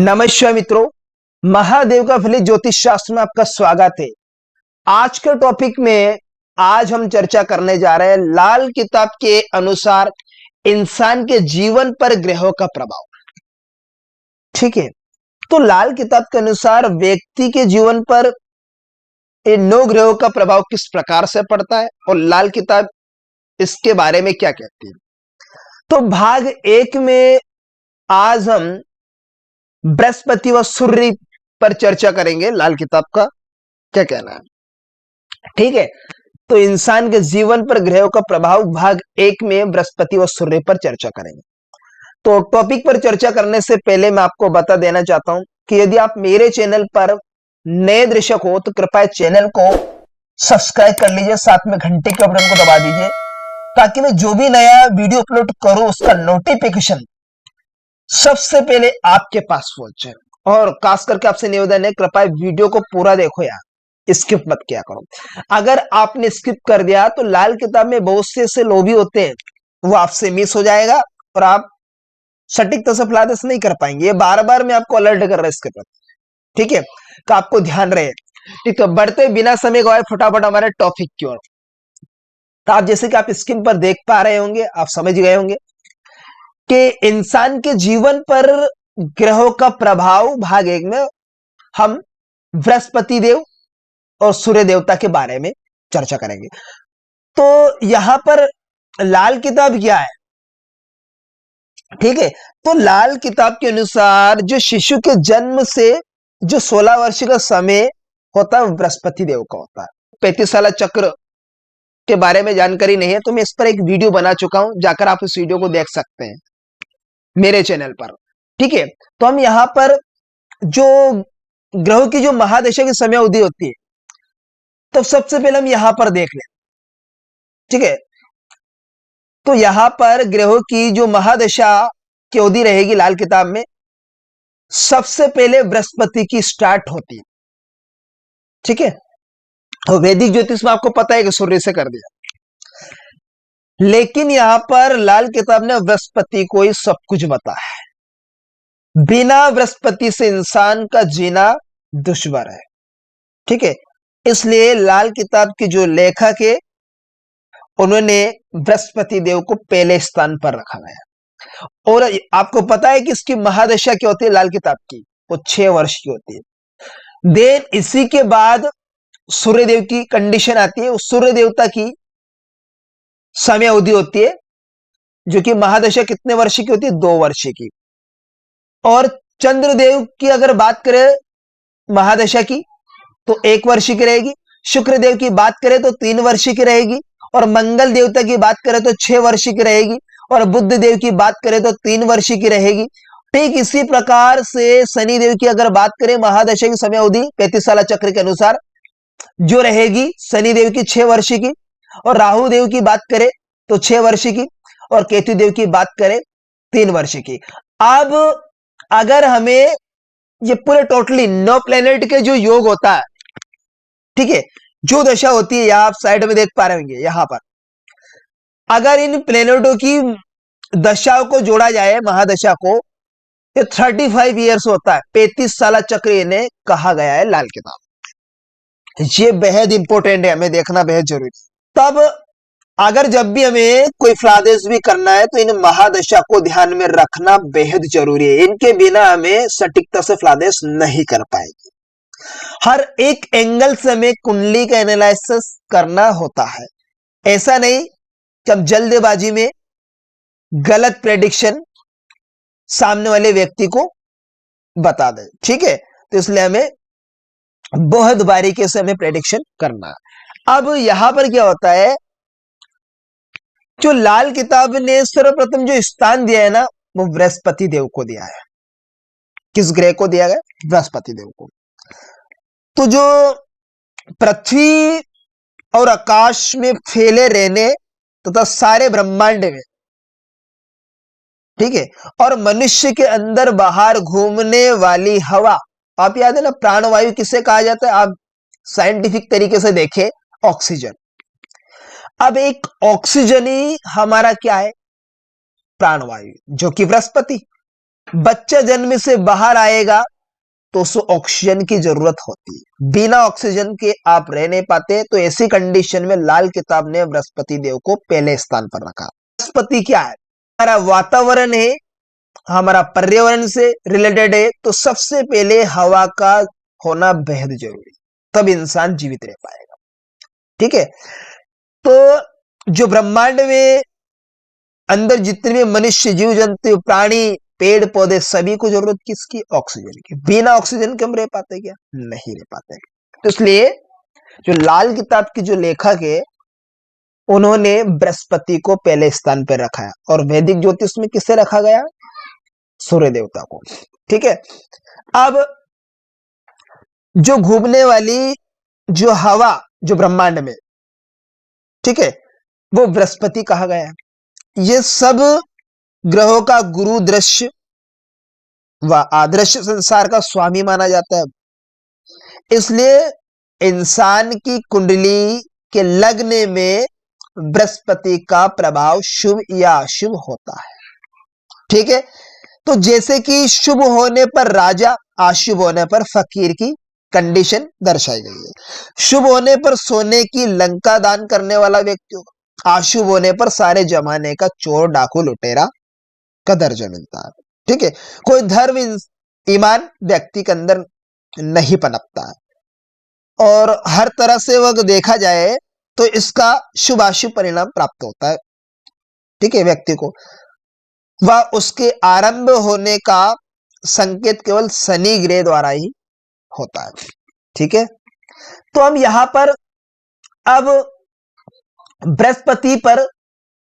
नमस्कार मित्रों, महादेव का फलित ज्योतिष शास्त्र में आपका स्वागत है। आज के टॉपिक में आज हम चर्चा करने जा रहे हैं लाल किताब के अनुसार इंसान के जीवन पर ग्रहों का प्रभाव। ठीक है, तो लाल किताब के अनुसार व्यक्ति के जीवन पर इन 9 ग्रहों का प्रभाव किस प्रकार से पड़ता है और लाल किताब इसके बारे में क्या कहती है। तो भाग 1 में आज हम बृहस्पति व सूर्य पर चर्चा करेंगे। लाल किताब का क्या कहना है, ठीक है। तो इंसान के जीवन पर ग्रहों का प्रभाव भाग 1 में बृहस्पति व सूर्य पर चर्चा करेंगे। तो टॉपिक पर चर्चा करने से पहले मैं आपको बता देना चाहता हूं कि यदि आप मेरे चैनल पर नए दर्शक हो तो कृपया चैनल को सब्सक्राइब कर लीजिए, साथ में घंटे के बटन को दबा दीजिए ताकि मैं जो भी नया वीडियो अपलोड करूं उसका नोटिफिकेशन सबसे पहले आपके पास पहुंचे। और खास करके आपसे निवेदन है, कृपया वीडियो को पूरा देखो यार, स्किप मत किया करो। अगर आपने स्किप कर दिया तो लाल किताब में बहुत से ऐसे लोभी होते हैं, वो आपसे मिस हो जाएगा और आप सटीक से फलादेश नहीं कर पाएंगे। ये बार बार मैं आपको अलर्ट कर रहा हूं इसके प्रति, ठीक है, तो आपको ध्यान रहे। ठीक है, बढ़ते बिना समय गवाए फटाफट हमारे टॉपिक की ओर। तो आप जैसे कि आप स्क्रीन पर देख पा रहे होंगे, आप समझ गए होंगे कि इंसान के जीवन पर ग्रहों का प्रभाव भाग 1 में हम बृहस्पति देव और सूर्य देवता के बारे में चर्चा करेंगे। तो यहां पर लाल किताब क्या है, ठीक है। तो लाल किताब के अनुसार जो शिशु के जन्म से जो 16 वर्ष का समय होता है बृहस्पति देव का होता है। 35 साल चक्र के बारे में जानकारी नहीं है तो मैं इस पर एक वीडियो बना चुका हूं, जाकर आप इस वीडियो को देख सकते हैं मेरे चैनल पर, ठीक है। तो हम यहां पर जो ग्रहों की जो महादशा की समय अवधि होती है, तो सबसे पहले हम यहां पर देख लें, ठीक है। तो यहां पर ग्रहों की जो महादशा की अवधि रहेगी लाल किताब में, सबसे पहले बृहस्पति की स्टार्ट होती है, ठीक है। तो वैदिक ज्योतिष में आपको पता है कि सूर्य से कर दिया, लेकिन यहां पर लाल किताब ने बृहस्पति को ही सब कुछ बताया है। बिना बृहस्पति से इंसान का जीना दुश्वार है, ठीक है। इसलिए लाल किताब के जो लेखक है उन्होंने बृहस्पति देव को पहले स्थान पर रखा गया। और आपको पता है कि इसकी महादशा क्या होती है लाल किताब की, वो 6 वर्ष की होती है। देन इसी के बाद सूर्य देव की कंडीशन आती है। उस सूर्य देवता की समय अवधि होती है जो कि महादशा कितने वर्ष की होती है, 2 वर्ष की। और चंद्रदेव की अगर बात करें महादशा की तो 1 वर्ष की रहेगी। शुक्र देव की बात करें तो 3 वर्ष की रहेगी। और मंगल देवता की बात करें तो 6 वर्ष की रहेगी। और बुध देव की बात करें तो 3 वर्ष की रहेगी। ठीक इसी प्रकार से शनि देव की अगर बात करें महादशा की समय अवधि 35 साल चक्र के अनुसार जो रहेगी शनि देव की 6 वर्ष की। और राहु देव की बात करें तो 6 वर्ष की। और केतु देव की बात करें 3 वर्ष की। अब अगर हमें ये पूरे टोटली 9 प्लेनेट के जो योग होता है, ठीक है, जो दशा होती है, यहां आप साइड में देख पा रहे होंगे, यहां पर अगर इन प्लेनेटों की दशाओं को जोड़ा जाए महादशा को, ये 35 ईयर्स होता है। 35 साल चक्र इन्हें कहा गया है लाल किताब। ये बेहद इंपॉर्टेंट है, हमें देखना बेहद जरूरी। तब अगर जब भी हमें कोई फलादेश भी करना है तो इन महादशा को ध्यान में रखना बेहद जरूरी है। इनके बिना हमें सटीकता से फलादेश नहीं कर पाएंगे। हर एक एंगल से हमें कुंडली का एनालिसिस करना होता है। ऐसा नहीं कि हम जल्दबाजी में गलत प्रेडिक्शन सामने वाले व्यक्ति को बता दें, ठीक है। तो इसलिए हमें बहुत बारीकी से हमें प्रेडिक्शन करना है। अब यहां पर क्या होता है, जो लाल किताब ने सर्वप्रथम जो स्थान दिया है ना, वो बृहस्पति देव को दिया है। किस ग्रह को दिया गया, बृहस्पति देव को। तो जो पृथ्वी और आकाश में फैले रहने तथा सारे ब्रह्मांड में, ठीक है, और मनुष्य के अंदर बाहर घूमने वाली हवा, आप याद है ना, प्राणवायु किसे कहा जाता है, आप साइंटिफिक तरीके से देखें, ऑक्सीजन। अब एक ऑक्सीजन ही हमारा क्या है, प्राणवायु, जो कि बृहस्पति, बच्चा जन्म से बाहर आएगा तो उसको ऑक्सीजन की जरूरत होती है, बिना ऑक्सीजन के आप रह नहीं पाते। तो ऐसी कंडीशन में लाल किताब ने बृहस्पति देव को पहले स्थान पर रखा। बृहस्पति क्या है? हमारा वातावरण है, हमारा पर्यावरण से रिलेटेड है। तो सबसे पहले हवा का होना बेहद जरूरी, तब इंसान जीवित रह पाएगा। ठीक है, तो जो ब्रह्मांड में अंदर जितने भी मनुष्य, जीव जंतु, प्राणी, पेड़ पौधे, सभी को जरूरत किसकी? ऑक्सीजन की। बिना ऑक्सीजन के हम रह पाते क्या? नहीं रह पाते। तो इसलिए जो लाल किताब की जो लेखक है, उन्होंने बृहस्पति को पहले स्थान पर रखा है। और वैदिक ज्योतिष में किसे रखा गया? सूर्य देवता को। ठीक है, अब जो घूमने वाली जो हवा जो ब्रह्मांड में, ठीक है, वो बृहस्पति कहा गया है। ये सब ग्रहों का गुरु, दृश्य व अदृश्य संसार का स्वामी माना जाता है। इसलिए इंसान की कुंडली के लग्न में बृहस्पति का प्रभाव शुभ या अशुभ होता है। ठीक है, तो जैसे कि शुभ होने पर राजा, अशुभ होने पर फकीर की कंडीशन दर्शाई गई है। शुभ होने पर सोने की लंका दान करने वाला व्यक्ति होगा, अशुभ होने पर सारे जमाने का चोर, डाकू, लुटेरा का दर्जा मिलता है। ठीक है, कोई धर्म, ईमान व्यक्ति के अंदर नहीं पनपता है और हर तरह से वह देखा जाए तो इसका शुभाशुभ परिणाम प्राप्त होता है। ठीक है, व्यक्ति को वह उसके आरंभ होने का संकेत केवल शनि ग्रह द्वारा ही होता है। ठीक है, तो हम यहां पर अब बृहस्पति पर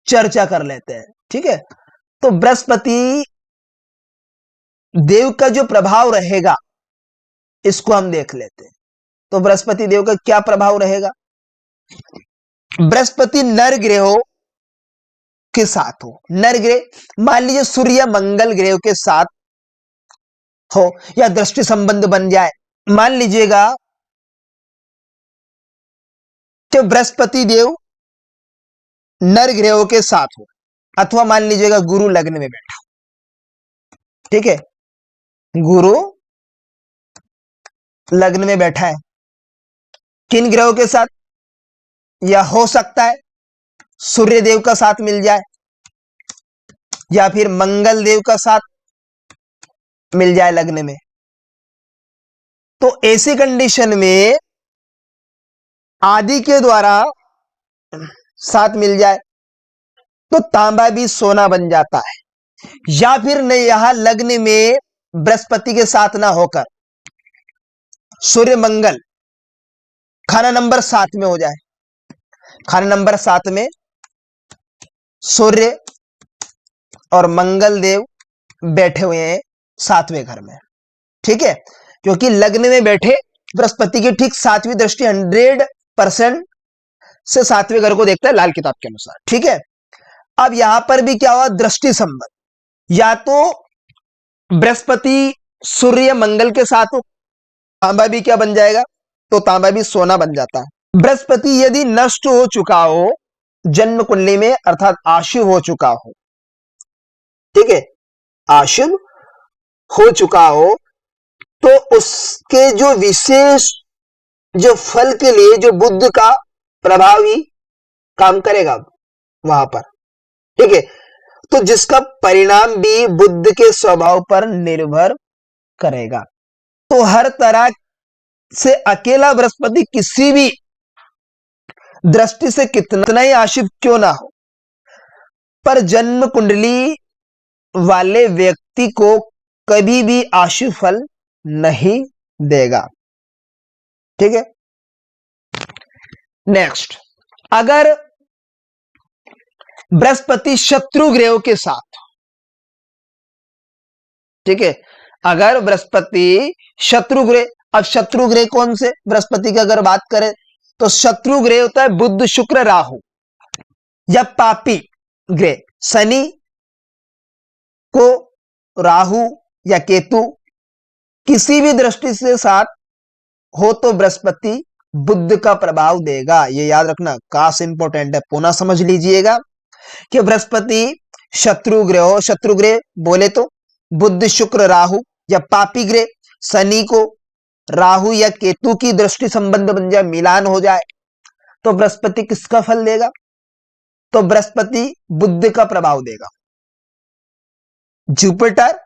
चर्चा कर लेते हैं। ठीक है, तो बृहस्पति देव का जो प्रभाव रहेगा इसको हम देख लेते हैं। तो बृहस्पति देव का क्या प्रभाव रहेगा? बृहस्पति नर ग्रहों के साथ हो, नर ग्रह मान लीजिए सूर्य मंगल ग्रह के साथ हो या दृष्टि संबंध बन जाए। मान लीजिएगा कि बृहस्पति देव नर ग्रहों के साथ हो, अथवा मान लीजिएगा गुरु लग्न में बैठा। ठीक है, गुरु लग्न में बैठा है, किन ग्रहों के साथ? या हो सकता है सूर्य देव का साथ मिल जाए या फिर मंगल देव का साथ मिल जाए लग्न में। तो ऐसी कंडीशन में आदि के द्वारा साथ मिल जाए तो तांबा भी सोना बन जाता है। या फिर नहीं, यहां लग्न में बृहस्पति के साथ ना होकर सूर्य मंगल खाना नंबर 7 में हो जाए, खाना नंबर 7 में सूर्य और मंगल देव बैठे हुए हैं 7वें घर में। ठीक है, क्योंकि लग्न में बैठे बृहस्पति की ठीक 7वीं दृष्टि 100% से 7वें घर को देखता है लाल किताब के अनुसार। ठीक है, अब यहां पर भी क्या हुआ? दृष्टि संबंध, या तो बृहस्पति सूर्य मंगल के साथ हो, तांबा भी क्या बन जाएगा? तो तांबा भी सोना बन जाता है। बृहस्पति यदि नष्ट हो चुका हो जन्म कुंडली में, अर्थात अशुभ हो चुका हो, ठीक है, अशुभ हो चुका हो, तो उसके जो विशेष जो फल के लिए जो बुध का प्रभाव ही काम करेगा वहां पर। ठीक है, तो जिसका परिणाम भी बुध के स्वभाव पर निर्भर करेगा। तो हर तरह से अकेला बृहस्पति किसी भी दृष्टि से कितना ही अशुभ क्यों ना हो, पर जन्म कुंडली वाले व्यक्ति को कभी भी अशुभ फल नहीं देगा। ठीक है, नेक्स्ट, अगर बृहस्पति शत्रु ग्रहों के साथ, ठीक है, अगर बृहस्पति शत्रु ग्रह, अब शत्रु ग्रह कौन से? बृहस्पति की अगर बात करें तो शत्रु ग्रह होता है बुध, शुक्र, राहु, या पापी ग्रह शनि को राहु या केतु किसी भी दृष्टि से साथ हो तो बृहस्पति बुध का प्रभाव देगा। ये याद रखना, खास इंपॉर्टेंट है, पुनः समझ लीजिएगा कि बृहस्पति शत्रु ग्रह हो, शत्रु ग्रह बोले तो बुध शुक्र राहु या पापी ग्रह शनि को राहु या केतु की दृष्टि संबंध बन जाए, मिलान हो जाए, तो बृहस्पति किसका फल देगा? तो बृहस्पति बुध का प्रभाव देगा। जुपिटर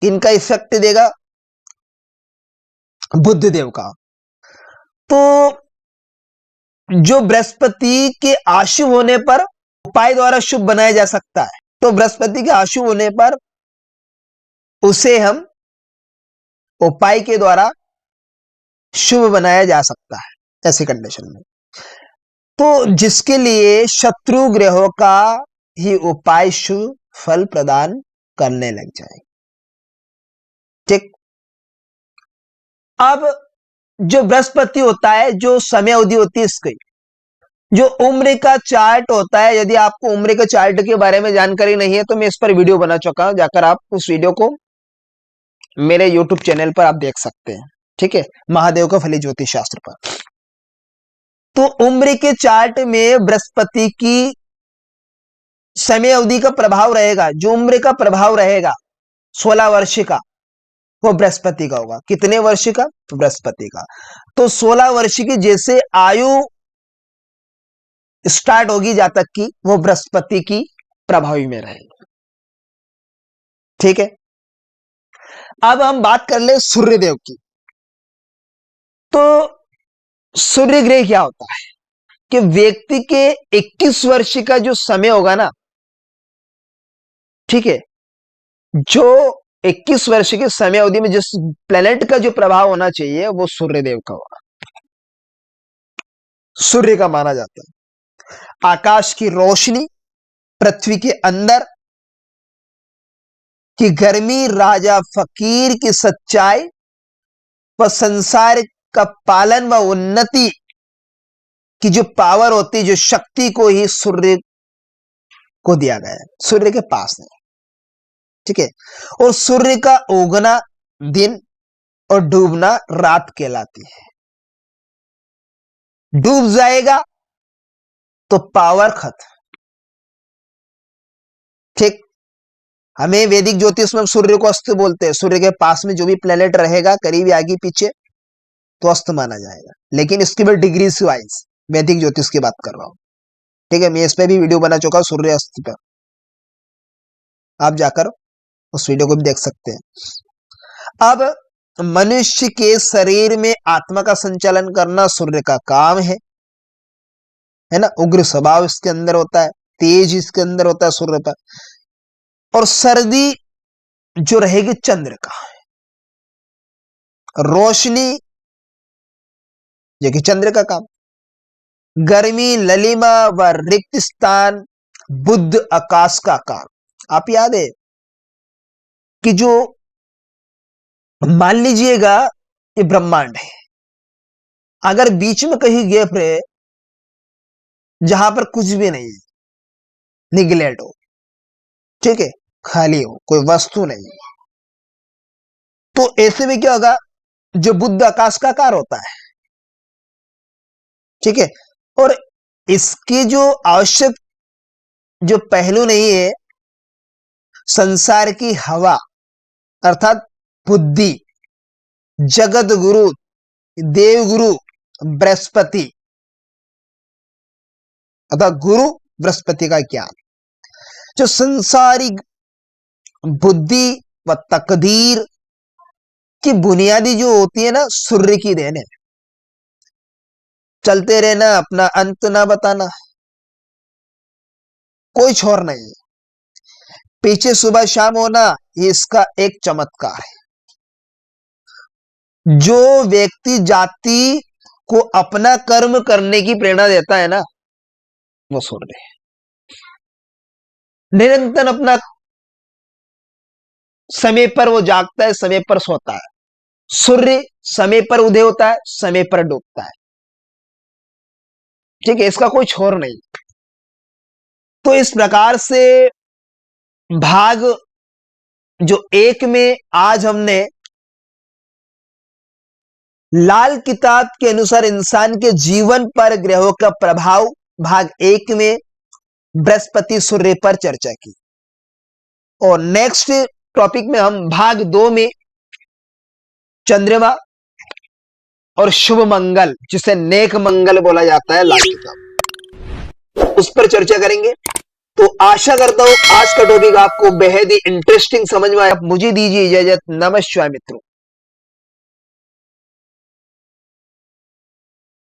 इनका इफेक्ट देगा बुध देव का। तो जो बृहस्पति के अशुभ होने पर उपाय द्वारा शुभ बनाया जा सकता है, तो बृहस्पति के अशुभ होने पर उसे हम उपाय के द्वारा शुभ बनाया जा सकता है ऐसी कंडीशन में। तो जिसके लिए शत्रु ग्रहों का ही उपाय शुभ फल प्रदान करने लग जाए। ठीक। अब जो बृहस्पति होता है, जो समय अवधि होती है इसकी, जो उम्र का चार्ट होता है, यदि आपको उम्र के चार्ट के बारे में जानकारी नहीं है तो मैं इस पर वीडियो बना चुका हूं, जाकर आप उस वीडियो को मेरे YouTube चैनल पर आप देख सकते हैं। ठीक है, महादेव का फली ज्योतिष शास्त्र पर। तो उम्र के चार्ट में बृहस्पति की समय अवधि का प्रभाव रहेगा। जो उम्र का प्रभाव रहेगा 16 वर्ष का, वो बृहस्पति का होगा। कितने वर्ष का? तो बृहस्पति का। तो 16 वर्ष की जैसे आयु स्टार्ट होगी जातक की, वो बृहस्पति की प्रभावी में रहेगी। ठीक है, अब हम बात कर ले सूर्यदेव की। तो सूर्य ग्रह क्या होता है कि व्यक्ति के 21 वर्ष का जो समय होगा ना, ठीक है, जो 21 वर्ष के समय अवधि में जिस प्लेनेट का जो प्रभाव होना चाहिए वो सूर्यदेव का होगा, सूर्य का माना जाता है। आकाश की रोशनी, पृथ्वी के अंदर की गर्मी, राजा फकीर की सच्चाई व संसार का पालन व उन्नति की जो पावर होती, जो शक्ति को ही सूर्य को दिया गया है, सूर्य के पास नहीं। ठीक है, और सूर्य का उगना दिन और डूबना रात कहलाती है। डूब जाएगा तो पावर खत्म। ठीक, हमें वैदिक ज्योतिष में सूर्य को अस्त बोलते हैं। सूर्य के पास में जो भी प्लेनेट रहेगा करीबी आगे पीछे तो अस्त माना जाएगा, लेकिन इसकी भी डिग्री वाइज वैदिक ज्योतिष की बात कर रहा हूं। ठीक है, मैं इस पे भी वीडियो बना चुका हूं सूर्य अस्त पर, आप जाकर उस वीडियो को भी देख सकते हैं। अब मनुष्य के शरीर में आत्मा का संचालन करना सूर्य का काम है ना। उग्र स्वभाव इसके अंदर होता है, तेज इसके अंदर होता है सूर्य पर। और सर्दी जो रहेगी चंद्र का, रोशनी जो कि चंद्र का काम, गर्मी, ललिमा व रिक्त स्थान बुध आकाश का काम। आप याद है कि जो मान लीजिएगा ये ब्रह्मांड है, अगर बीच में कहीं गैप रहे जहां पर कुछ भी नहीं है, निगलेक्ट हो, ठीक है, खाली हो, कोई वस्तु नहीं, तो ऐसे में क्या होगा? जो बुध आकाश का कार होता है, ठीक है, और इसकी जो आवश्यक जो पहलू नहीं है, संसार की हवा अर्थात बुद्धि, जगत गुरु, देव गुरु बृहस्पति अर्थात गुरु बृहस्पति का ज्ञान, जो संसारिक बुद्धि व तकदीर की बुनियादी जो होती है ना, सूर्य की देन है। चलते रहना, अपना अंत ना बताना, कोई छोर नहीं, पीछे सुबह शाम होना, ये इसका एक चमत्कार है। जो व्यक्ति जाति को अपना कर्म करने की प्रेरणा देता है ना, वो सूर्य है। निरंतर अपना समय पर वो जागता है, समय पर सोता है। सूर्य समय पर उदय होता है, समय पर डूबता है। ठीक है, इसका कोई छोर नहीं। तो इस प्रकार से भाग जो एक में आज हमने लाल किताब के अनुसार इंसान के जीवन पर ग्रहों का प्रभाव भाग एक में बृहस्पति सूर्य पर चर्चा की, और नेक्स्ट टॉपिक में हम भाग 2 में चंद्रमा और शुभ मंगल, जिसे नेक मंगल बोला जाता है, लाल किताब, उस पर चर्चा करेंगे। तो आशा करता हूं आज का टॉपिक आपको बेहद ही इंटरेस्टिंग समझ में आया। मुझे दीजिए इजाजत। नमस्कार मित्रों।